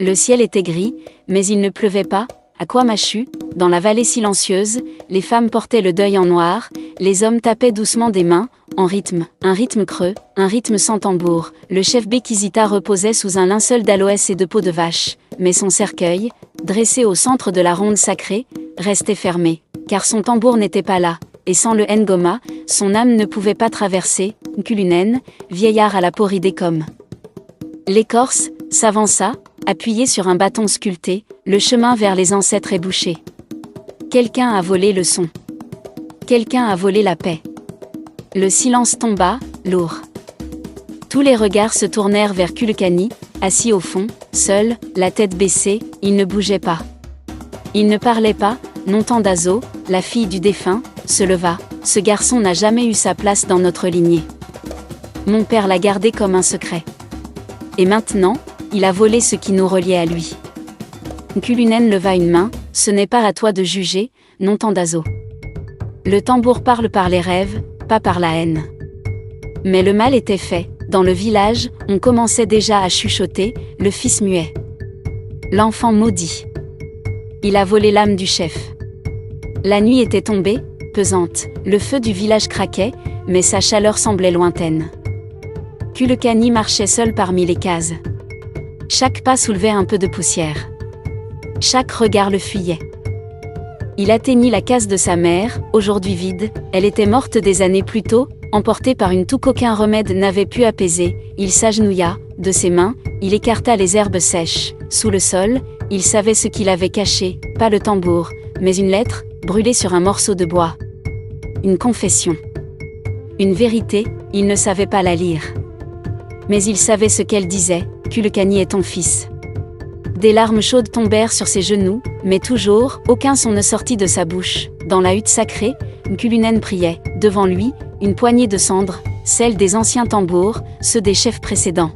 Le ciel était gris, mais il ne pleuvait pas. À Kwamachu, dans la vallée silencieuse, les femmes portaient le deuil en noir, les hommes tapaient doucement des mains, en rythme, un rythme creux, un rythme sans tambour. Le chef Békizita reposait sous un linceul d'aloès et de peau de vache, mais son cercueil, dressé au centre de la ronde sacrée, restait fermé, car son tambour n'était pas là, et sans le Ngoma, son âme ne pouvait pas traverser. Nkulunen, vieillard à la peau ridée comme l'écorce, s'avança, appuyé sur un bâton sculpté, le chemin vers les ancêtres est bouché. Quelqu'un a volé le son. Quelqu'un a volé la paix. Le silence tomba, lourd. Tous les regards se tournèrent vers Kulekani, assis au fond, seul, la tête baissée, il ne bougeait pas. Il ne parlait pas. Nontandazo, la fille du défunt, se leva. Ce garçon n'a jamais eu sa place dans notre lignée. Mon père l'a gardé comme un secret. Et maintenant, il a volé ce qui nous reliait à lui. Nkulunen leva une main, ce n'est pas à toi de juger, Nontandazo. Le tambour parle par les rêves, pas par la haine. Mais le mal était fait, dans le village, on commençait déjà à chuchoter, le fils muet. L'enfant maudit. Il a volé l'âme du chef. La nuit était tombée, pesante, le feu du village craquait, mais sa chaleur semblait lointaine. Kulekani marchait seul parmi les cases. Chaque pas soulevait un peu de poussière. Chaque regard le fuyait. Il atteignit la case de sa mère, aujourd'hui vide, elle était morte des années plus tôt, emportée par une toux qu'aucun remède n'avait pu apaiser. Il s'agenouilla, de ses mains, il écarta les herbes sèches. Sous le sol, il savait ce qu'il avait caché, pas le tambour, mais une lettre, brûlée sur un morceau de bois. Une confession. Une vérité, il ne savait pas la lire. Mais il savait ce qu'elle disait, Kulekani est ton fils. Des larmes chaudes tombèrent sur ses genoux, mais toujours, aucun son ne sortit de sa bouche. Dans la hutte sacrée, Nkulunen priait, devant lui, une poignée de cendres, celles des anciens tambours, ceux des chefs précédents.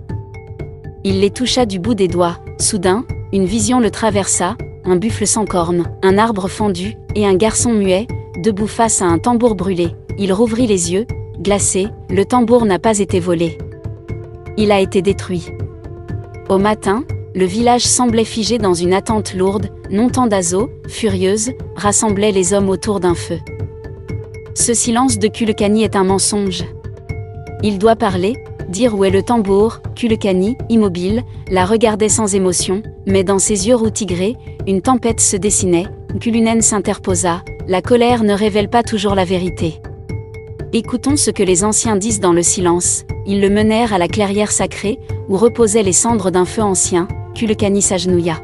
Il les toucha du bout des doigts, soudain, une vision le traversa, un buffle sans cornes, un arbre fendu, et un garçon muet, debout face à un tambour brûlé. Il rouvrit les yeux, glacé, le tambour n'a pas été volé. Il a été détruit. Au matin, le village semblait figé dans une attente lourde. Nontandazo, furieuse, rassemblait les hommes autour d'un feu. Ce silence de Kulekani est un mensonge. Il doit parler, dire où est le tambour. Kulekani, immobile, la regardait sans émotion, mais dans ses yeux roux tigrés, une tempête se dessinait. Nkulunen s'interposa, la colère ne révèle pas toujours la vérité. Écoutons ce que les anciens disent dans le silence. Ils le menèrent à la clairière sacrée, où reposaient les cendres d'un feu ancien. Kulekani s'agenouilla.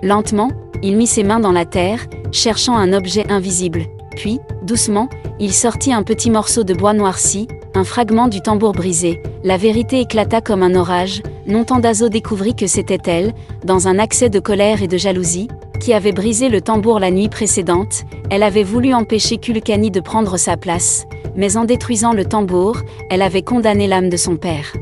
Lentement, il mit ses mains dans la terre, cherchant un objet invisible. Puis, doucement, il sortit un petit morceau de bois noirci, un fragment du tambour brisé. La vérité éclata comme un orage. Nontandazo découvrit que c'était elle, dans un accès de colère et de jalousie, qui avait brisé le tambour la nuit précédente. Elle avait voulu empêcher Kulekani de prendre sa place, mais en détruisant le tambour, elle avait condamné l'âme de son père.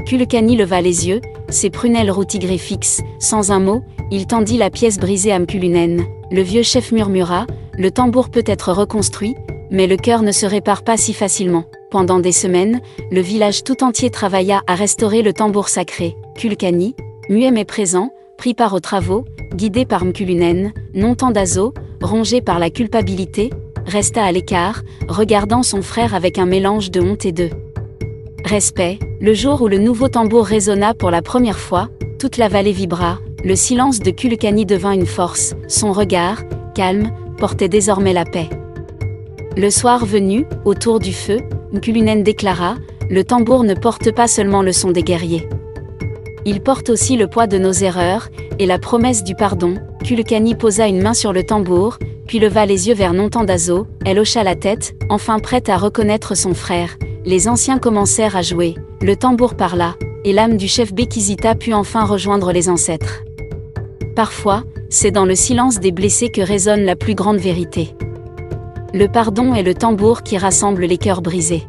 Kulekani leva les yeux, ses prunelles roux tigrées fixes, sans un mot, il tendit la pièce brisée à Nkulunen. Le vieux chef murmura, le tambour peut être reconstruit, mais le cœur ne se répare pas si facilement. Pendant des semaines, le village tout entier travailla à restaurer le tambour sacré. Kulekani, muet mais présent, prit part aux travaux, guidé par Nkulunen. Nontandazo, rongé par la culpabilité, resta à l'écart, regardant son frère avec un mélange de honte et de respect. Le jour où le nouveau tambour résonna pour la première fois, toute la vallée vibra, le silence de Kulekani devint une force, son regard, calme, portait désormais la paix. Le soir venu, autour du feu, Nkulunen déclara, le tambour ne porte pas seulement le son des guerriers. Il porte aussi le poids de nos erreurs, et la promesse du pardon. Kulekani posa une main sur le tambour, puis leva les yeux vers Nontandazo, elle hocha la tête, enfin prête à reconnaître son frère. Les anciens commencèrent à jouer, le tambour parla, et l'âme du chef Békizita put enfin rejoindre les ancêtres. Parfois, c'est dans le silence des blessés que résonne la plus grande vérité. Le pardon est le tambour qui rassemble les cœurs brisés.